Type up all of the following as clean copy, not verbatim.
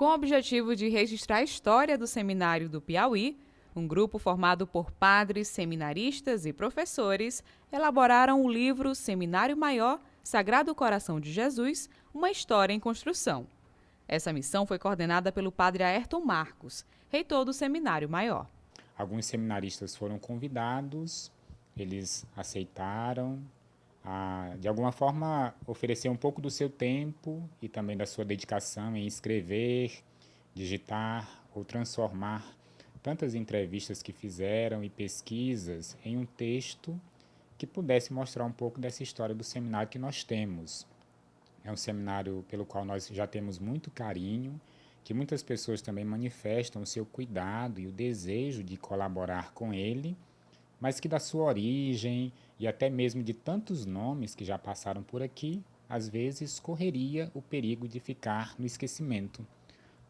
Com o objetivo de registrar a história do Seminário do Piauí, um grupo formado por padres, seminaristas e professores elaboraram o livro Seminário Maior, Sagrado Coração de Jesus, uma história em construção. Essa missão foi coordenada pelo padre Ayrton Marcos, reitor do Seminário Maior. Alguns seminaristas foram convidados, eles aceitaram, de alguma forma oferecer um pouco do seu tempo e também da sua dedicação em escrever, digitar ou transformar tantas entrevistas que fizeram e pesquisas em um texto que pudesse mostrar um pouco dessa história do seminário que nós temos. É um seminário pelo qual nós já temos muito carinho, que muitas pessoas também manifestam o seu cuidado e o desejo de colaborar com ele, mas que da sua origem e até mesmo de tantos nomes que já passaram por aqui, às vezes correria o perigo de ficar no esquecimento.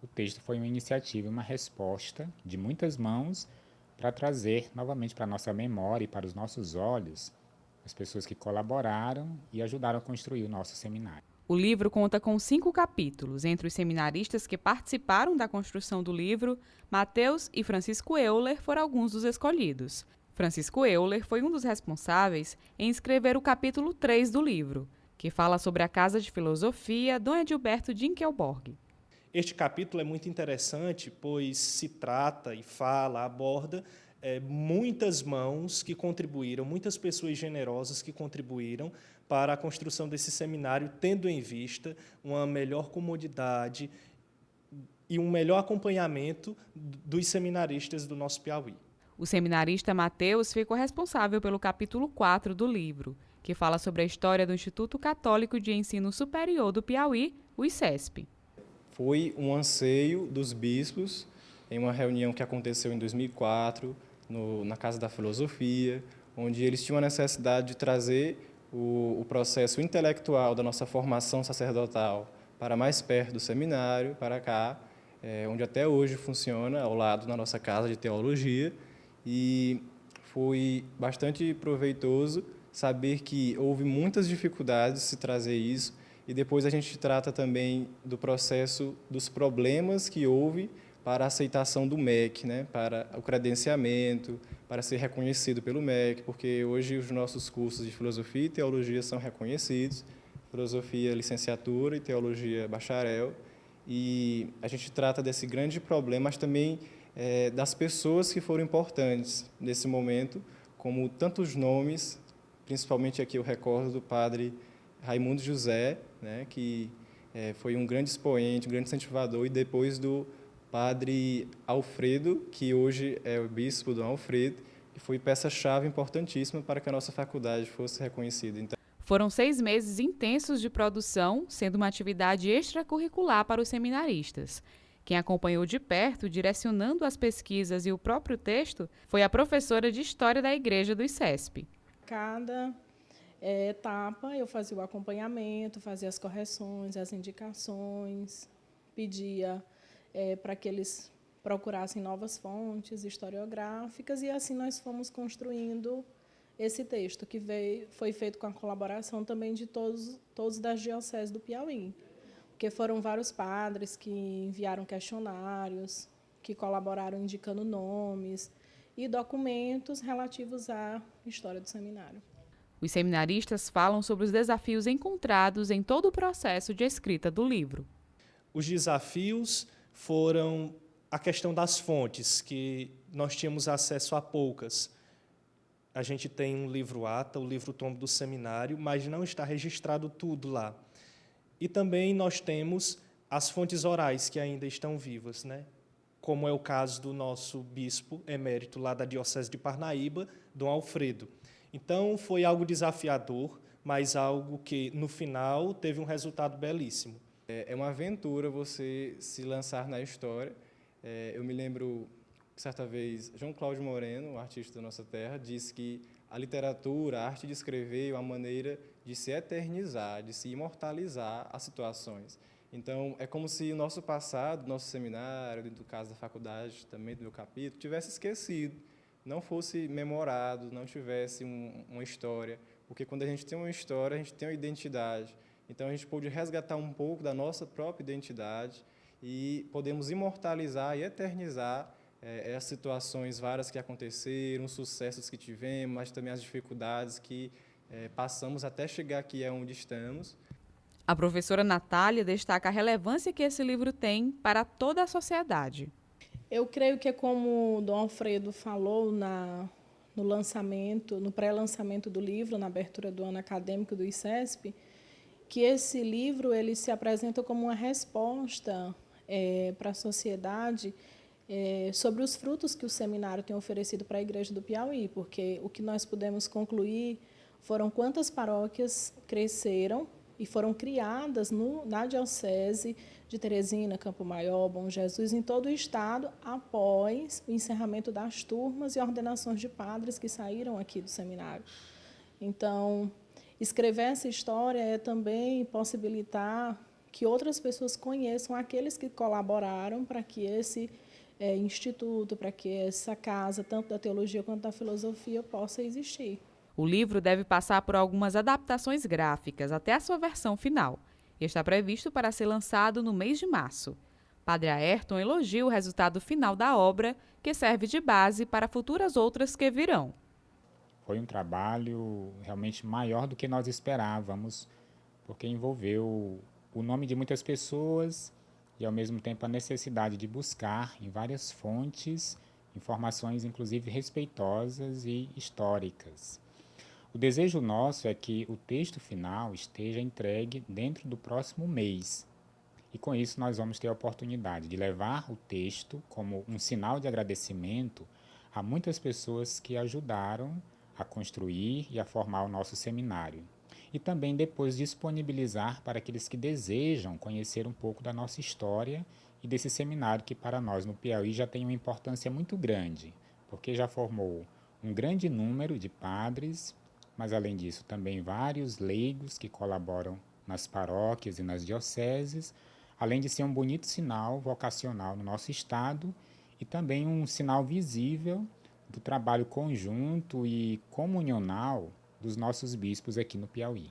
O texto foi uma iniciativa, uma resposta de muitas mãos para trazer novamente para a nossa memória e para os nossos olhos as pessoas que colaboraram e ajudaram a construir o nosso seminário. O livro conta com 5 capítulos. Entre os seminaristas que participaram da construção do livro, Mateus e Francisco Euler foram alguns dos escolhidos. Francisco Euler foi um dos responsáveis em escrever o capítulo 3 do livro, que fala sobre a Casa de Filosofia Dom Edilberto Dinkelborg. Este capítulo é muito interessante, pois se trata e fala, aborda muitas mãos que contribuíram, muitas pessoas generosas que contribuíram para a construção desse seminário, tendo em vista uma melhor comodidade e um melhor acompanhamento dos seminaristas do nosso Piauí. O seminarista Mateus ficou responsável pelo capítulo 4 do livro, que fala sobre a história do Instituto Católico de Ensino Superior do Piauí, o ICESP. Foi um anseio dos bispos, em uma reunião que aconteceu em 2004, na Casa da Filosofia, onde eles tinham a necessidade de trazer o processo intelectual da nossa formação sacerdotal para mais perto do seminário, para cá, onde até hoje funciona, ao lado da nossa Casa de Teologia, e foi bastante proveitoso saber que houve muitas dificuldades de se trazer isso, e depois a gente trata também do processo dos problemas que houve para a aceitação do MEC, né, para o credenciamento, para ser reconhecido pelo MEC, porque hoje os nossos cursos de filosofia e teologia são reconhecidos, filosofia licenciatura e teologia bacharel, e a gente trata desse grande problema, mas também das pessoas que foram importantes nesse momento, como tantos nomes, principalmente aqui eu recordo do padre Raimundo José, né, que foi um grande expoente, um grande incentivador, e depois do padre Alfredo, que hoje é o bispo Dom Alfredo, que foi peça-chave importantíssima para que a nossa faculdade fosse reconhecida. Então, foram 6 meses intensos de produção, sendo uma atividade extracurricular para os seminaristas. Quem acompanhou de perto, direcionando as pesquisas e o próprio texto, foi a professora de História da Igreja do ICESP. Cada etapa eu fazia o acompanhamento, fazia as correções, as indicações, pedia para que eles procurassem novas fontes historiográficas, e assim nós fomos construindo esse texto, que foi feito com a colaboração também de todos das dioceses do Piauí, porque foram vários padres que enviaram questionários, que colaboraram indicando nomes e documentos relativos à história do seminário. Os seminaristas falam sobre os desafios encontrados em todo o processo de escrita do livro. Os desafios foram a questão das fontes, que nós tínhamos acesso a poucas. A gente tem um livro-ata, o livro-tombo do seminário, mas não está registrado tudo lá. E também nós temos as fontes orais, que ainda estão vivas, né? Como é o caso do nosso bispo emérito lá da Diocese de Parnaíba, Dom Alfredo. Então, foi algo desafiador, mas algo que, no final, teve um resultado belíssimo. É uma aventura você se lançar na história. Eu me lembro que, certa vez, João Cláudio Moreno, um artista da nossa terra, disse que a literatura, a arte de escrever é uma maneira de se eternizar, de se imortalizar as situações. Então, é como se o nosso passado, nosso seminário, dentro do caso da faculdade, também do meu capítulo, tivesse esquecido, não fosse memorado, não tivesse uma história, porque quando a gente tem uma história, a gente tem uma identidade. Então, a gente pôde resgatar um pouco da nossa própria identidade e podemos imortalizar e eternizar as situações várias que aconteceram, os sucessos que tivemos, mas também as dificuldades que passamos até chegar aqui onde estamos. A professora Natália destaca a relevância que esse livro tem para toda a sociedade. Eu creio que, como o Dom Alfredo falou no lançamento, no pré-lançamento do livro, na abertura do ano acadêmico do ICESP, que esse livro ele se apresenta como uma resposta para a sociedade sobre os frutos que o seminário tem oferecido para a Igreja do Piauí, porque o que nós pudemos concluir foram quantas paróquias cresceram e foram criadas na Diocese de Teresina, Campo Maior, Bom Jesus, em todo o estado, após o encerramento das turmas e ordenações de padres que saíram aqui do seminário. Então, escrever essa história é também possibilitar que outras pessoas conheçam aqueles que colaboraram para que esse instituto, para que essa casa, tanto da teologia quanto da filosofia, possa existir. O livro deve passar por algumas adaptações gráficas até a sua versão final e está previsto para ser lançado no mês de março. Padre Ayrton elogia o resultado final da obra, que serve de base para futuras outras que virão. Foi um trabalho realmente maior do que nós esperávamos, porque envolveu o nome de muitas pessoas e, ao mesmo tempo, a necessidade de buscar em várias fontes informações, inclusive respeitosas e históricas. O desejo nosso é que o texto final esteja entregue dentro do próximo mês. E com isso nós vamos ter a oportunidade de levar o texto como um sinal de agradecimento a muitas pessoas que ajudaram a construir e a formar o nosso seminário. E também depois disponibilizar para aqueles que desejam conhecer um pouco da nossa história e desse seminário que para nós no Piauí já tem uma importância muito grande, porque já formou um grande número de padres, mas além disso também vários leigos que colaboram nas paróquias e nas dioceses, além de ser um bonito sinal vocacional no nosso estado e também um sinal visível do trabalho conjunto e comunional dos nossos bispos aqui no Piauí.